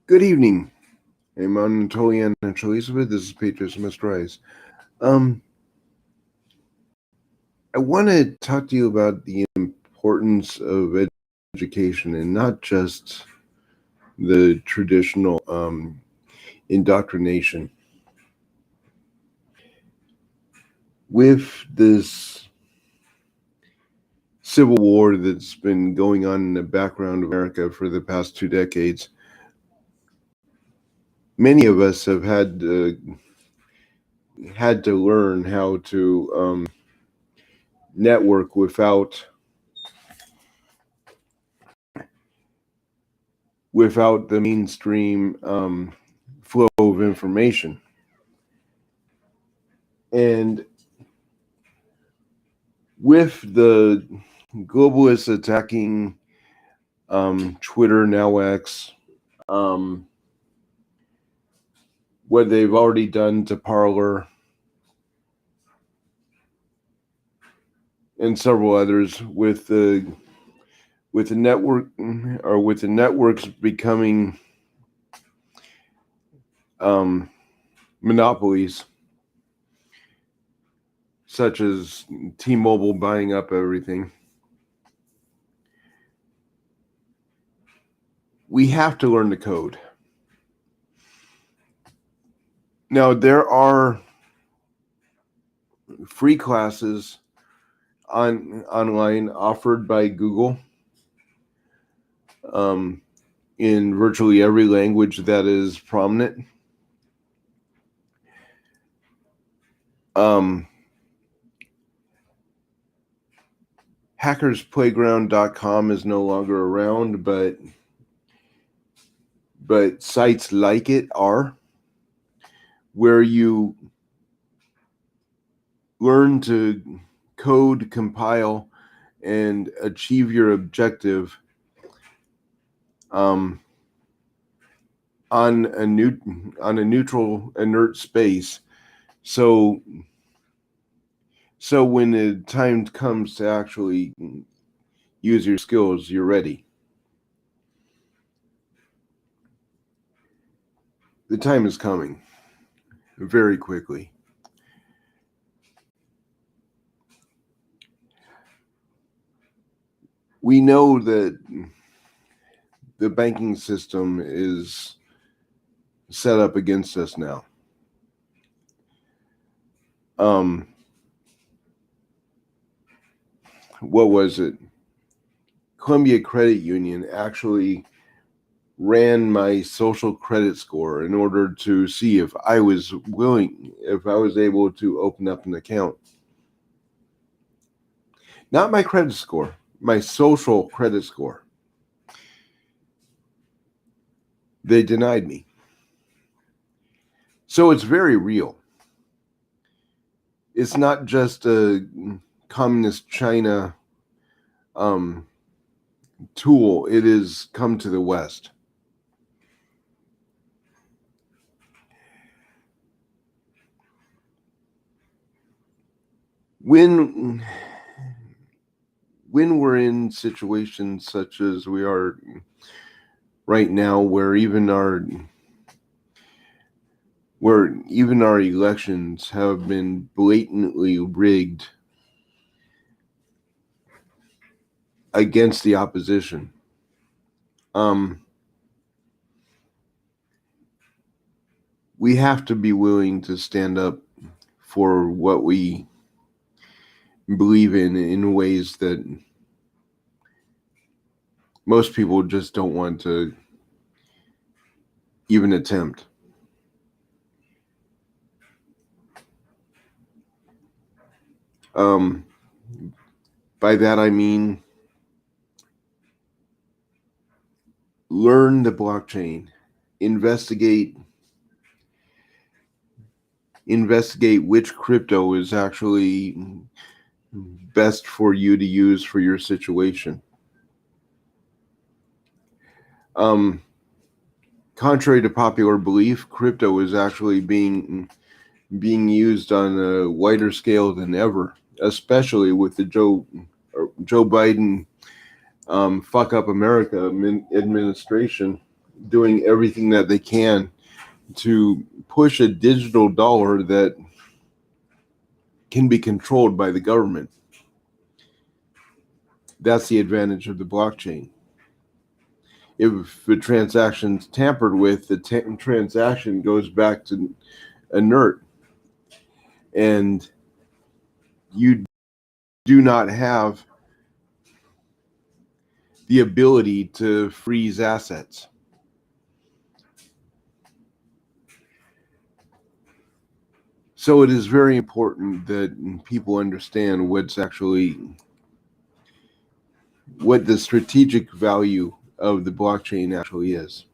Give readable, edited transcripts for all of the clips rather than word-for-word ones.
Good evening. I'm Anatolian and Elizabeth. This is Patriots Must Rise. Um, I want to talk to you about the importance of education and not just the traditional indoctrination. With this civil war that's been going on in the background of America for the past 2 decades, many of us have had to learn how to network without the mainstream flow of information. And with the globalists attacking Twitter, now X, um, what they've already done to Parler and several others, with the network or with the networks becoming um, monopolies, such as T-Mobile buying up everything. We have to learn the code. Now, there are free classes online offered by Google um, in virtually every language that is prominent. Um, hackersplayground.com is no longer around, but sites like it are, where you learn to code, compile, and achieve your objective um, on a neutral, inert space. So when the time comes to actually use your skills, you're ready. The time is coming very quickly. We know that the banking system is set up against us now. What was it? Columbia Credit Union actually ran my social credit score in order to see if I was able to open up an account. Not my credit score, my social credit score. They denied me. So it's very real. It's not just a communist China tool. It has come to the West. When we're in situations such as we are right now, where even our elections have been blatantly rigged against the opposition, we have to be willing to stand up for what we believe in ways that most people just don't want to even attempt. By that I mean learn the blockchain, investigate which crypto is actually best for you to use for your situation. Contrary to popular belief, crypto is actually being used on a wider scale than ever, especially with the Joe Biden fuck up America administration. doing everything that they can to push a digital dollar that can be controlled by the government. That's the advantage of the blockchain. If the transaction's tampered with, the transaction goes back to inert, and you do not have the ability to freeze assets. So it is very important that people understand what the strategic value of the blockchain actually is.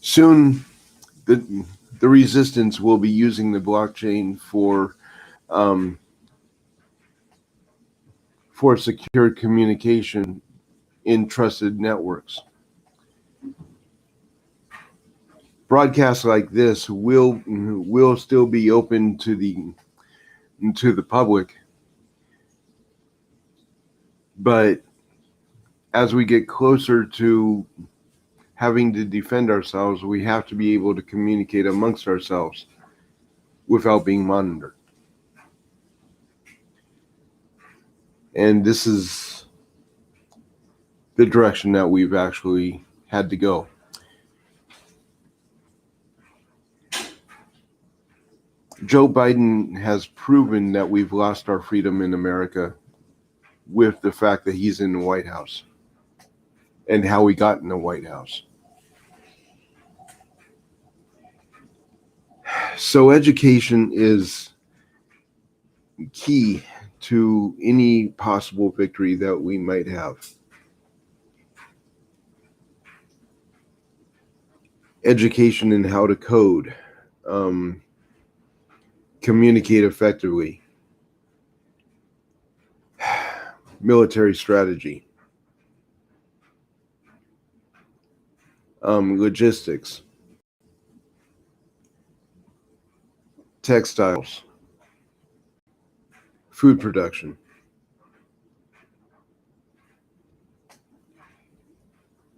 Soon, the resistance will be using the blockchain for secure communication in trusted networks. Broadcasts like this will still be open to the public, but as we get closer to having to defend ourselves, we have to be able to communicate amongst ourselves without being monitored. And this is the direction that we've actually had to go. Joe Biden has proven that we've lost our freedom in America with the fact that he's in the White House and how we got in the White House. So education is key to any possible victory that we might have. Education in how to code, communicate effectively, military strategy, logistics, textiles, food production.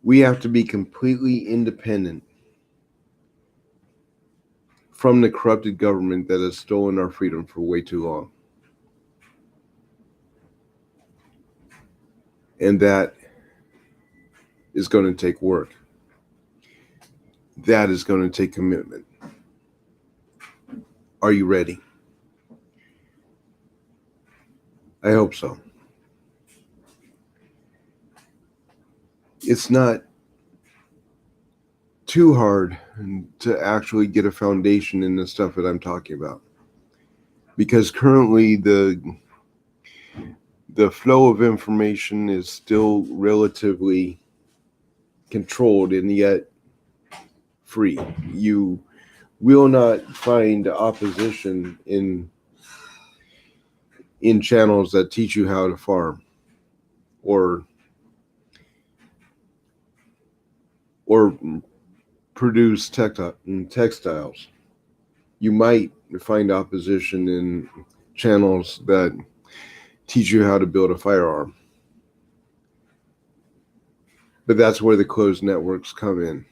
We have to be completely independent from the corrupted government that has stolen our freedom for way too long. And that is going to take work. That is going to take commitment. Are you ready? I hope so. It's not too hard to actually get a foundation in the stuff that I'm talking about, because currently the flow of information is still relatively controlled and yet free. You will not find opposition in channels that teach you how to farm or produce textiles. You might find opposition in channels that teach you how to build a firearm. But that's where the closed networks come in.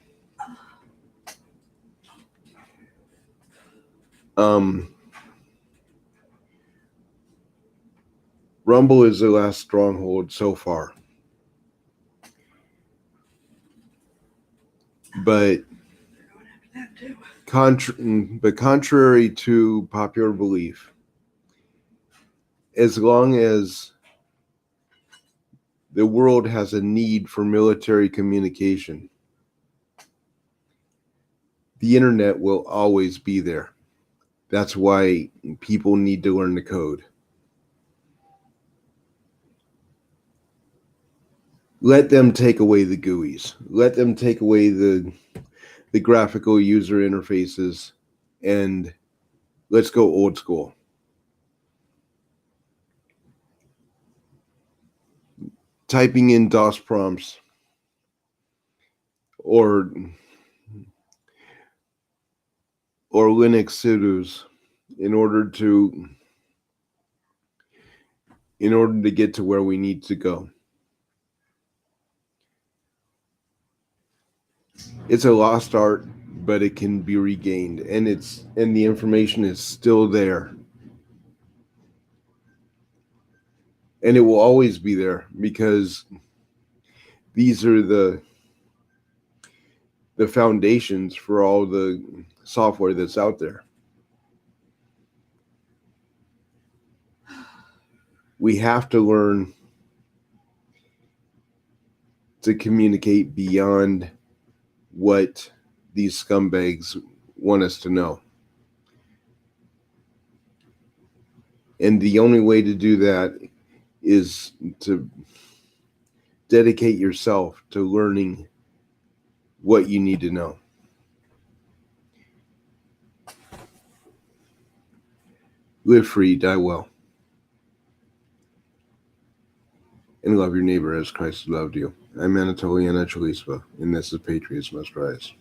Rumble is the last stronghold so far. But contrary to popular belief, as long as the world has a need for military communication, the internet will always be there. That's why people need to learn the code. Let them take away the GUIs. Let them take away the graphical user interfaces, and let's go old school. Typing in DOS prompts or Linux sudos in order to get to where we need to go. It's a lost art, but it can be regained, and the information is still there, and it will always be there, because these are the foundations for all the software that's out there. We have to learn to communicate beyond what these scumbags want us to know. And the only way to do that is to dedicate yourself to learning what you need to know. Live free, die well, and love your neighbor as Christ loved you. I'm Anatoliana Chalispa, and this is Patriots Must Rise.